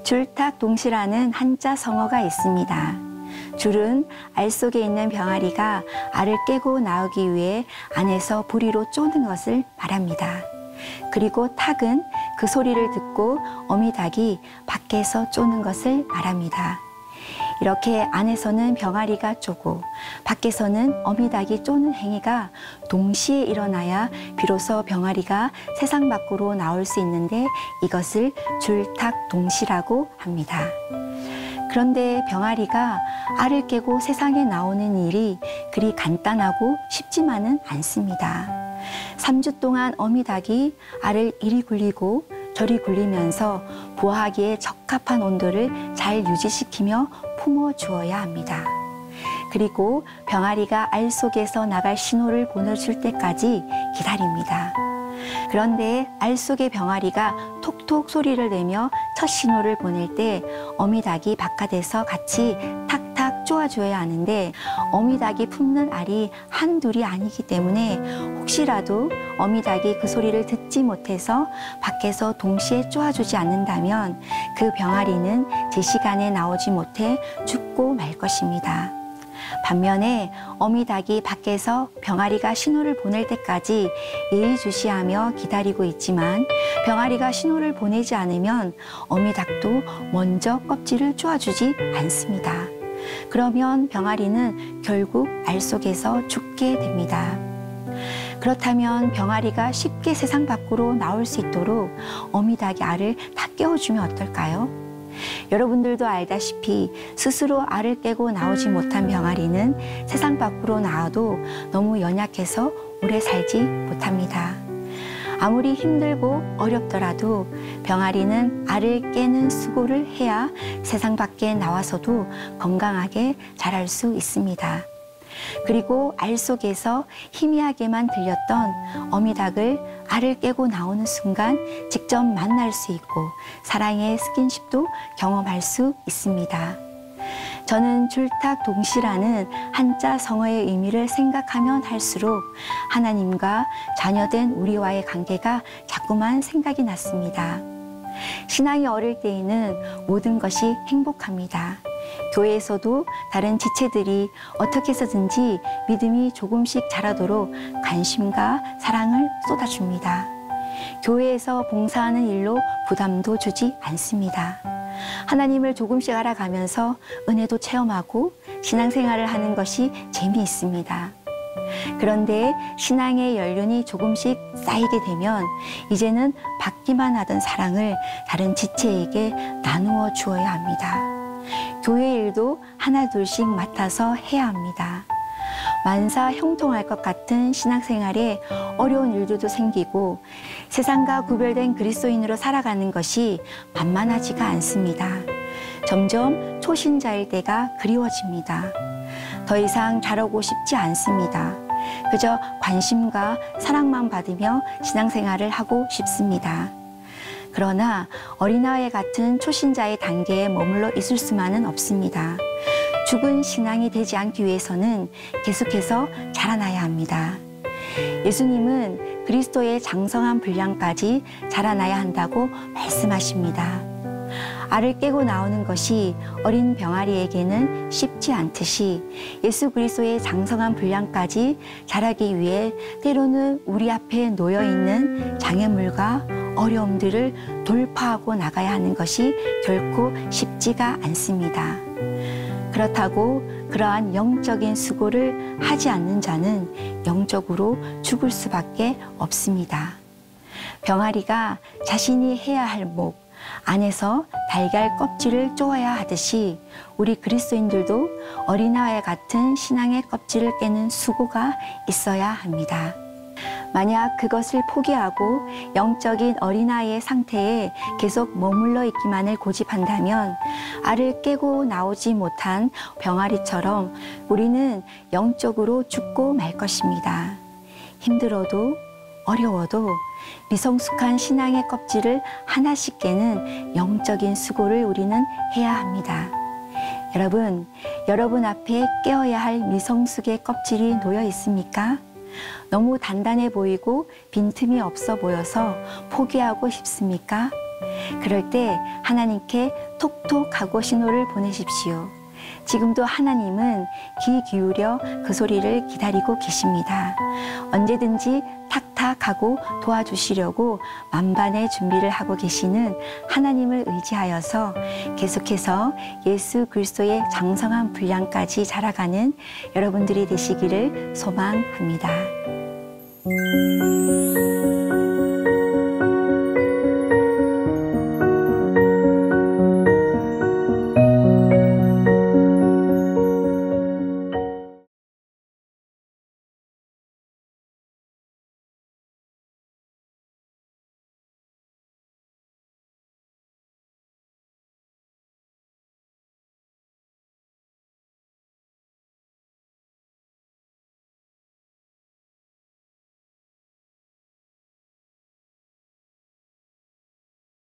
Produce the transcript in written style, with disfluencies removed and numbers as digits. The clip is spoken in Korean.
줄탁동시라는 한자 성어가 있습니다. 줄은 알 속에 있는 병아리가 알을 깨고 나오기 위해 안에서 부리로 쪼는 것을 말합니다. 그리고 탁은 그 소리를 듣고 어미닭이 밖에서 쪼는 것을 말합니다. 이렇게 안에서는 병아리가 쪼고 밖에서는 어미닭이 쪼는 행위가 동시에 일어나야 비로소 병아리가 세상 밖으로 나올 수 있는데 이것을 줄탁동시라고 합니다. 그런데 병아리가 알을 깨고 세상에 나오는 일이 그리 간단하고 쉽지만은 않습니다. 3주 동안 어미닭이 알을 이리 굴리고 저리 굴리면서 부화하기에 적합한 온도를 잘 유지시키며 품어주어야 합니다. 그리고 병아리가 알 속에서 나갈 신호를 보내줄 때까지 기다립니다. 그런데 알 속의 병아리가 톡톡 소리를 내며 첫 신호를 보낼 때 어미닭이 바깥에서 같이 탁탁 쪼아줘야 하는데 어미닭이 품는 알이 한둘이 아니기 때문에 혹시라도 어미닭이 그 소리를 듣지 못해서 밖에서 동시에 쪼아주지 않는다면 그 병아리는 제 시간에 나오지 못해 죽고 말 것입니다. 반면에 어미닭이 밖에서 병아리가 신호를 보낼 때까지 예의주시하며 기다리고 있지만 병아리가 신호를 보내지 않으면 어미닭도 먼저 껍질을 쪼아주지 않습니다. 그러면 병아리는 결국 알 속에서 죽게 됩니다. 그렇다면 병아리가 쉽게 세상 밖으로 나올 수 있도록 어미닭이 알을 다 깨워주면 어떨까요? 여러분들도 알다시피 스스로 알을 깨고 나오지 못한 병아리는 세상 밖으로 나와도 너무 연약해서 오래 살지 못합니다. 아무리 힘들고 어렵더라도 병아리는 알을 깨는 수고를 해야 세상 밖에 나와서도 건강하게 자랄 수 있습니다. 그리고 알 속에서 희미하게만 들렸던 어미닭을 알을 깨고 나오는 순간 직접 만날 수 있고 사랑의 스킨십도 경험할 수 있습니다. 저는 줄탁동시라는 한자 성어의 의미를 생각하면 할수록 하나님과 자녀된 우리와의 관계가 자꾸만 생각이 났습니다. 신앙이 어릴 때에는 모든 것이 행복합니다. 교회에서도 다른 지체들이 어떻게 해서든지 믿음이 조금씩 자라도록 관심과 사랑을 쏟아줍니다. 교회에서 봉사하는 일로 부담도 주지 않습니다. 하나님을 조금씩 알아가면서 은혜도 체험하고 신앙생활을 하는 것이 재미있습니다. 그런데 신앙의 연륜이 조금씩 쌓이게 되면 이제는 받기만 하던 사랑을 다른 지체에게 나누어 주어야 합니다. 교회 일도 하나 둘씩 맡아서 해야 합니다. 만사 형통할 것 같은 신앙생활에 어려운 일들도 생기고 세상과 구별된 그리스도인으로 살아가는 것이 만만하지가 않습니다. 점점 초신자일 때가 그리워집니다. 더 이상 자라고 싶지 않습니다. 그저 관심과 사랑만 받으며 신앙생활을 하고 싶습니다. 그러나 어린아이 같은 초신자의 단계에 머물러 있을 수만은 없습니다. 죽은 신앙이 되지 않기 위해서는 계속해서 자라나야 합니다. 예수님은 그리스도의 장성한 분량까지 자라나야 한다고 말씀하십니다. 알을 깨고 나오는 것이 어린 병아리에게는 쉽지 않듯이 예수 그리스도의 장성한 분량까지 자라기 위해 때로는 우리 앞에 놓여있는 장애물과 어려움들을 돌파하고 나가야 하는 것이 결코 쉽지가 않습니다. 그렇다고 그러한 영적인 수고를 하지 않는 자는 영적으로 죽을 수밖에 없습니다. 병아리가 자신이 해야 할 목, 안에서 달걀 껍질을 쪼아야 하듯이 우리 그리스도인들도 어린아이 같은 신앙의 껍질을 깨는 수고가 있어야 합니다. 만약 그것을 포기하고 영적인 어린아이의 상태에 계속 머물러 있기만을 고집한다면 알을 깨고 나오지 못한 병아리처럼 우리는 영적으로 죽고 말 것입니다. 힘들어도 어려워도 미성숙한 신앙의 껍질을 하나씩 깨는 영적인 수고를 우리는 해야 합니다. 여러분 앞에 깨어야 할 미성숙의 껍질이 놓여 있습니까? 너무 단단해 보이고 빈틈이 없어 보여서 포기하고 싶습니까? 그럴 때 하나님께 톡톡하고 신호를 보내십시오. 지금도 하나님은 귀 기울여 그 소리를 기다리고 계십니다. 언제든지 탁탁하고 도와주시려고 만반의 준비를 하고 계시는 하나님을 의지하여서 계속해서 예수 그리스도의 장성한 분량까지 자라가는 여러분들이 되시기를 소망합니다.